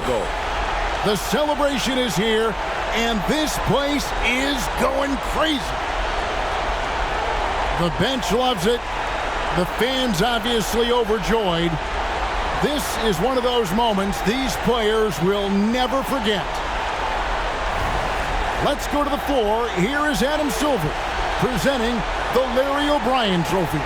goal. The celebration is here, and this place is going crazy. The bench loves it. The fans obviously overjoyed. This is one of those moments these players will never forget. Let's go to the floor. Here is Adam Silver presenting the Larry O'Brien Trophy.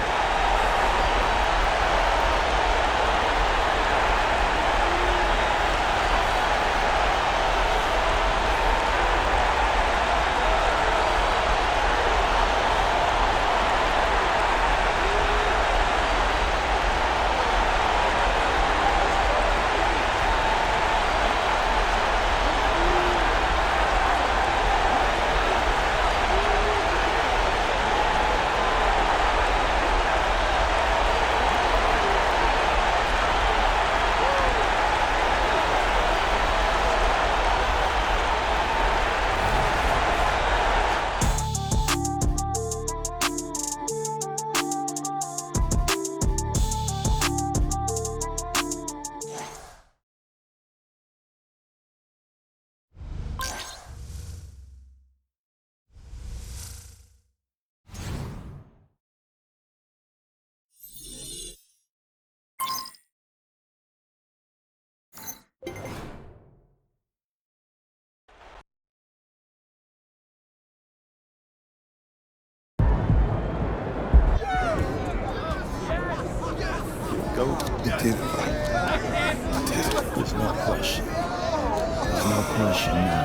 There's no question. There's no question now.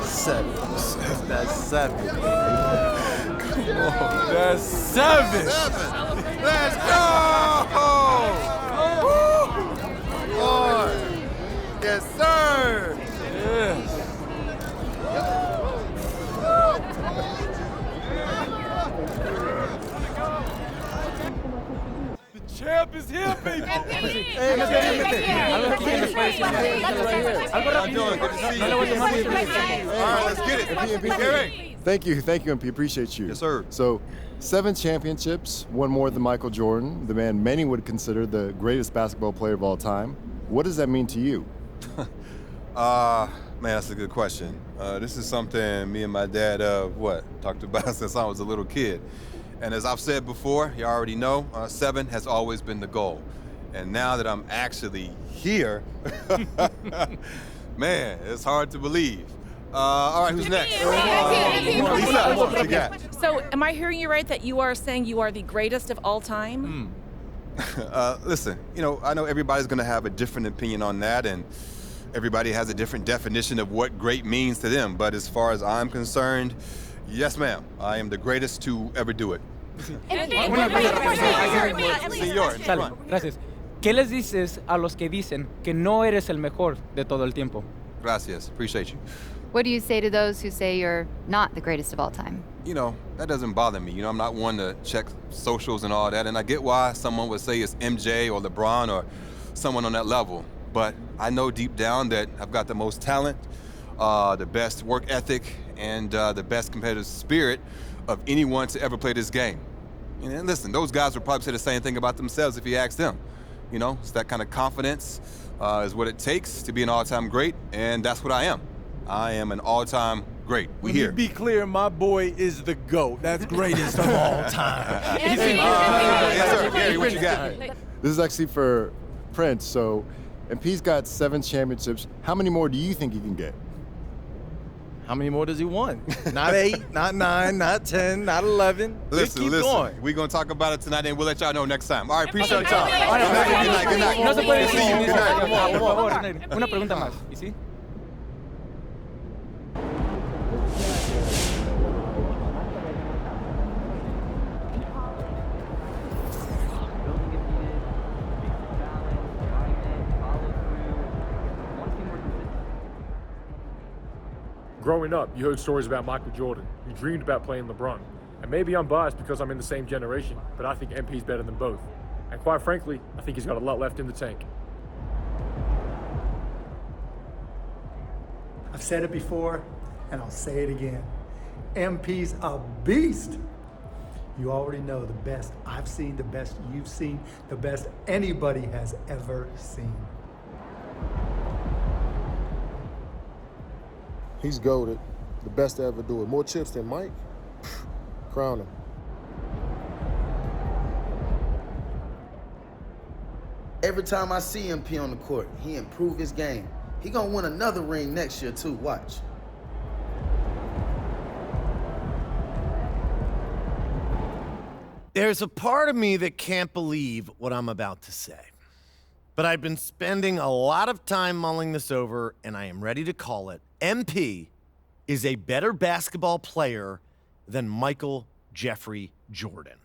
Seven. That's seven. Come on. That's seven. Let's go! Lord. Yes, sir. Yes. Champ is here, baby. Thank you, MP. Appreciate you. Yes, sir. So, 7 championships, one more than Michael Jordan, the man many would consider the greatest basketball player of all time. What does that mean to you? Man, that's a good question. This is something me and my dad, talked about since I was a little kid. And as I've said before, you already know, 7 has always been the goal. And now that I'm actually here, man, it's hard to believe. All right, who's next? Lisa, what you got? So, am I hearing you right that you are saying you are the greatest of all time? Listen, I know everybody's going to have a different opinion on that, and everybody has a different definition of what great means to them. But as far as I'm concerned, yes, ma'am, I am the greatest to ever do it. Señor, gracias. ¿Qué les dices a los que dicen que no eres el mejor de todo el tiempo? Gracias, appreciate you. What do you say to those who say you're not the greatest of all time? That doesn't bother me. I'm not one to check socials and all that, and I get why someone would say it's MJ or LeBron or someone on that level. But I know deep down that I've got the most talent, the best work ethic, and the best competitive spirit of anyone to ever play this game. And listen, those guys would probably say the same thing about themselves if you asked them. It's that kind of confidence is what it takes to be an all-time great, and that's what I am. I am an all-time great. We here. To be clear, my boy is the GOAT. That's greatest of all time. Yes, sir. Gary, what you got? This is actually for Prince. So, MP's got 7 championships. How many more do you think he can get? How many more does he want? Not 8, not 9, not 10, not 11. Listen. Going. We're going to talk about it tonight, and we'll let y'all know next time. All right, appreciate your time. Good night. No se puede decir. Good night. Por favor, una pregunta más. ¿Y sí? Growing up, you heard stories about Michael Jordan. You dreamed about playing LeBron. And maybe I'm biased because I'm in the same generation, but I think MP's better than both. And quite frankly, I think he's got a lot left in the tank. I've said it before, and I'll say it again. MP's a beast. You already know the best I've seen, the best you've seen, the best anybody has ever seen. He's goated. The best to ever do it. More chips than Mike? Crown him. Every time I see MP on the court, he improve his game. He gonna win another ring next year too, watch. There's a part of me that can't believe what I'm about to say. But I've been spending a lot of time mulling this over, and I am ready to call it. MP is a better basketball player than Michael Jeffrey Jordan.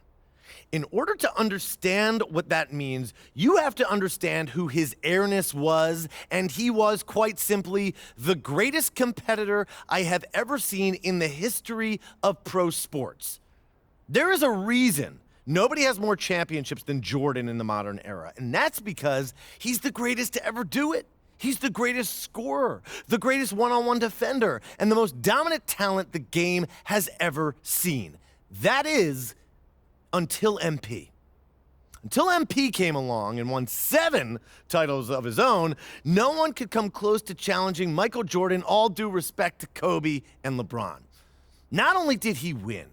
In order to understand what that means, you have to understand who his airness was, and he was, quite simply, the greatest competitor I have ever seen in the history of pro sports. There is a reason nobody has more championships than Jordan in the modern era, and that's because he's the greatest to ever do it. He's the greatest scorer, the greatest one-on-one defender, and the most dominant talent the game has ever seen. That is, until MP. Until MP came along and won 7 titles of his own, no one could come close to challenging Michael Jordan, all due respect to Kobe and LeBron. Not only did he win,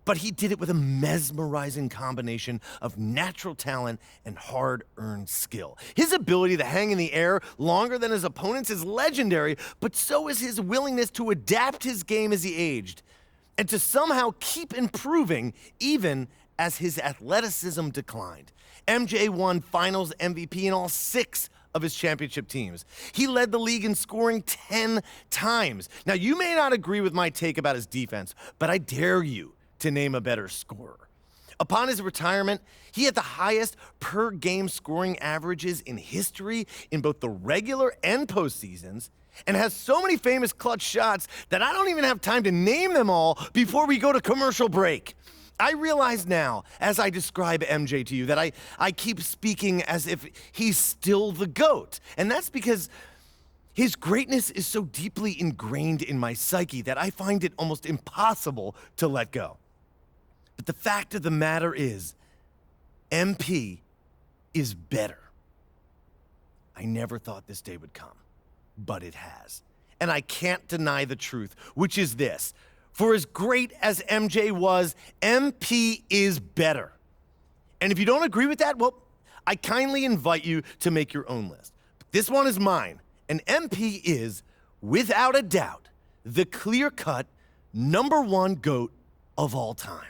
but he did it with a mesmerizing combination of natural talent and hard-earned skill. His ability to hang in the air longer than his opponents is legendary, but so is his willingness to adapt his game as he aged and to somehow keep improving even as his athleticism declined. MJ won Finals MVP in all 6 of his championship teams. He led the league in scoring 10 times. Now, you may not agree with my take about his defense, but I dare you to name a better scorer. Upon his retirement, he had the highest per-game scoring averages in history in both the regular and postseasons, and has so many famous clutch shots that I don't even have time to name them all before we go to commercial break. I realize now, as I describe MJ to you, that I keep speaking as if he's still the GOAT. And that's because his greatness is so deeply ingrained in my psyche that I find it almost impossible to let go. But the fact of the matter is, MP is better. I never thought this day would come, but it has. And I can't deny the truth, which is this. For as great as MJ was, MP is better. And if you don't agree with that, well, I kindly invite you to make your own list. But this one is mine, and MP is, without a doubt, the clear-cut #1 GOAT of all time.